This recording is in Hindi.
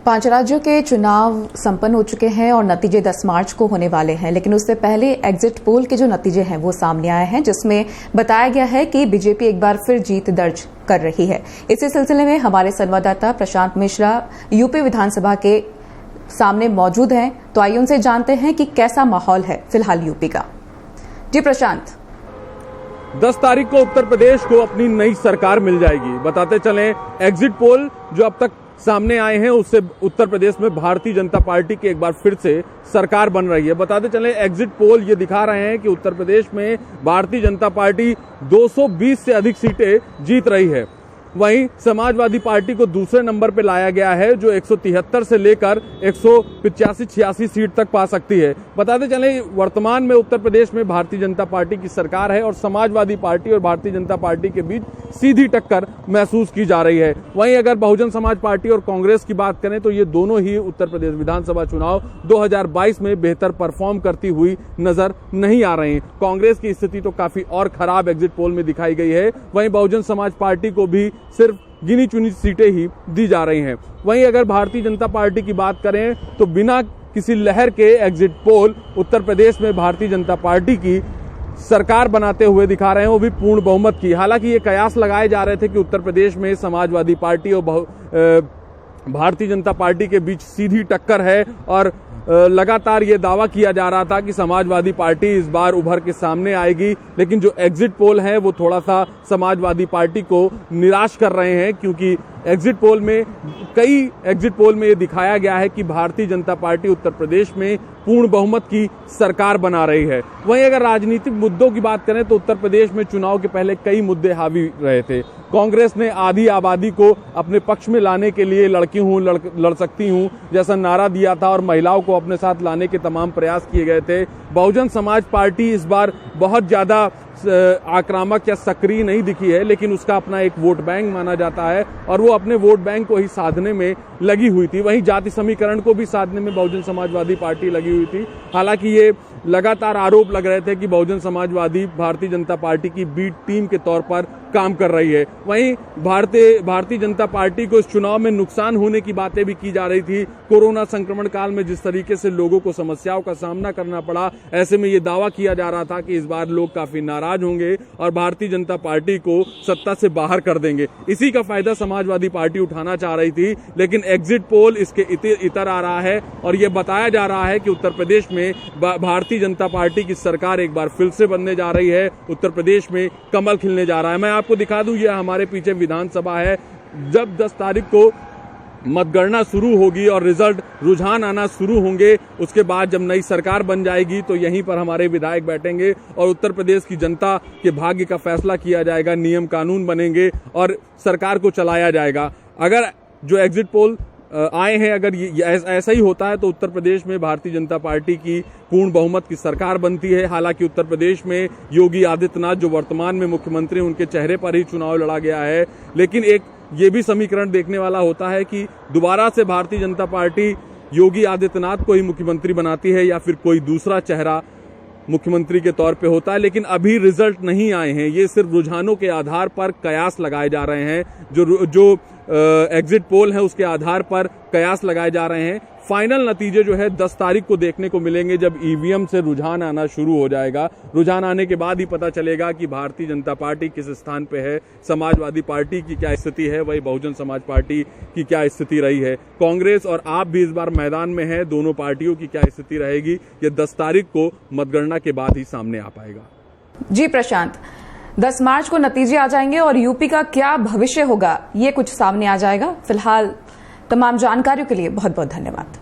5 राज्यों के चुनाव संपन्न हो चुके हैं और नतीजे 10 मार्च को होने वाले हैं, लेकिन उससे पहले एग्जिट पोल के जो नतीजे हैं वो सामने आए हैं, जिसमें बताया गया है कि बीजेपी एक बार फिर जीत दर्ज कर रही है। इसी सिलसिले में हमारे संवाददाता प्रशांत मिश्रा यूपी विधानसभा के सामने मौजूद हैं, तो आइए उनसे जानते हैं कि कैसा माहौल है फिलहाल यूपी का। जी प्रशांत। 10 तारीख को उत्तर प्रदेश को अपनी नई सरकार मिल जाएगी। बताते चलें, एग्जिट पोल जो अब तक सामने आए हैं उससे उत्तर प्रदेश में भारतीय जनता पार्टी की एक बार फिर से सरकार बन रही है। बताते चलें, एग्जिट पोल ये दिखा रहे हैं कि उत्तर प्रदेश में भारतीय जनता पार्टी 220 से अधिक सीटें जीत रही है। वहीं समाजवादी पार्टी को दूसरे नंबर पर लाया गया है, जो 173 से लेकर 185-86 सीट तक पा सकती है। बताते चलें, वर्तमान में उत्तर प्रदेश में भारतीय जनता पार्टी की सरकार है और समाजवादी पार्टी और भारतीय जनता पार्टी के बीच सीधी टक्कर महसूस की जा रही है। वहीं अगर बहुजन समाज पार्टी और कांग्रेस की बात करें तो ये दोनों ही उत्तर प्रदेश विधानसभा चुनाव 2022 में बेहतर परफॉर्म करती हुई नजर नहीं आ रही। कांग्रेस की स्थिति तो काफी और खराब एग्जिट पोल में दिखाई गई है। वहीं बहुजन समाज पार्टी को भी सिर्फ गिनी चुनी सीटें ही दी जा रही हैं। वहीं अगर भारतीय जनता पार्टी की बात करें तो बिना किसी लहर के एग्जिट पोल उत्तर प्रदेश में भारतीय जनता पार्टी की सरकार बनाते हुए दिखा रहे हैं, वो भी पूर्ण बहुमत की। हालांकि ये कयास लगाए जा रहे थे कि उत्तर प्रदेश में समाजवादी पार्टी और भारतीय जनता पार्टी के बीच सीधी टक्कर है और लगातार ये दावा किया जा रहा था कि समाजवादी पार्टी इस बार उभर के सामने आएगी, लेकिन जो एग्जिट पोल है वो थोड़ा सा समाजवादी पार्टी को निराश कर रहे हैं, क्योंकि कई एग्जिट पोल में ये दिखाया गया है कि भारतीय जनता पार्टी उत्तर प्रदेश में पूर्ण बहुमत की सरकार बना रही है। वहीं अगर राजनीतिक मुद्दों की बात करें तो उत्तर प्रदेश में चुनाव के पहले कई मुद्दे हावी रहे थे। कांग्रेस ने आधी आबादी को अपने पक्ष में लाने के लिए लड़की हूं लड़ सकती हूं जैसा नारा दिया था और महिलाओं को अपने साथ लाने के तमाम प्रयास किए गए थे। बहुजन समाज पार्टी इस बार बहुत ज्यादा आक्रामक या सक्रिय नहीं दिखी है, लेकिन उसका अपना एक वोट बैंक माना जाता है और वो अपने वोट बैंक को ही साधने में लगी हुई थी। वहीं जाति समीकरण को भी साधने में बहुजन समाजवादी पार्टी लगी हुई थी। हालांकि ये लगातार आरोप लग रहे थे कि बहुजन समाजवादी भारतीय जनता पार्टी की बी टीम के तौर पर काम कर रही है। वहीं भारतीय जनता पार्टी को इस चुनाव में नुकसान होने की बातें भी की जा रही थी। कोरोना संक्रमण काल में जिस तरीके से लोगों को समस्याओं का सामना करना पड़ा, ऐसे में ये दावा किया जा रहा था कि इस बार लोग काफी नाराज होंगे और भारतीय जनता पार्टी को सत्ता से बाहर कर देंगे। इसी का फायदा समाजवादी पार्टी उठाना चाह रही थी, लेकिन एग्जिट पोल इसके इतर आ रहा है और ये बताया जा रहा है कि उत्तर प्रदेश में भारतीय जनता पार्टी की सरकार एक बार फिर से बनने जा रही है। उत्तर प्रदेश में कमल खिलने जा रहा है। मैं आपको दिखा दूं, ये हमारे पीछे विधानसभा है। जब 10 तारीख को मतगणना शुरू होगी और रुझान आना शुरू होंगे, उसके बाद जब नई सरकार बन जाएगी तो यहीं पर हमारे विधायक बैठेंगे और उत्तर प्रदेश की जनता के भाग्य का फैसला किया जाएगा, नियम कानून बनेंगे और सरकार को चलाया जाएगा। अगर जो एग्जिट पोल आए हैं, अगर ऐसा ही होता है तो उत्तर प्रदेश में भारतीय जनता पार्टी की पूर्ण बहुमत की सरकार बनती है। हालांकि उत्तर प्रदेश में योगी आदित्यनाथ जो वर्तमान में मुख्यमंत्री, उनके चेहरे पर ही चुनाव लड़ा गया है, लेकिन एक ये भी समीकरण देखने वाला होता है कि दोबारा से भारतीय जनता पार्टी योगी आदित्यनाथ को ही मुख्यमंत्री बनाती है या फिर कोई दूसरा चेहरा मुख्यमंत्री के तौर पे होता है। लेकिन अभी रिजल्ट नहीं आए हैं, ये सिर्फ रुझानों के आधार पर कयास लगाए जा रहे हैं। जो एग्जिट पोल है उसके आधार पर कयास लगाए जा रहे हैं। फाइनल नतीजे जो है 10 तारीख को देखने को मिलेंगे, जब ईवीएम से रुझान आना शुरू हो जाएगा। रुझान आने के बाद ही पता चलेगा कि भारतीय जनता पार्टी किस स्थान पे है, समाजवादी पार्टी की क्या स्थिति है, वही बहुजन समाज पार्टी की क्या स्थिति रही है। कांग्रेस और आप भी इस बार मैदान में है, दोनों पार्टियों की क्या स्थिति रहेगी ये 10 तारीख को मतगणना के बाद ही सामने आ पाएगा। जी प्रशांत, 10 मार्च को नतीजे आ जाएंगे और यूपी का क्या भविष्य होगा ये कुछ सामने आ जाएगा। फिलहाल तमाम जानकारियों के लिए बहुत बहुत धन्यवाद।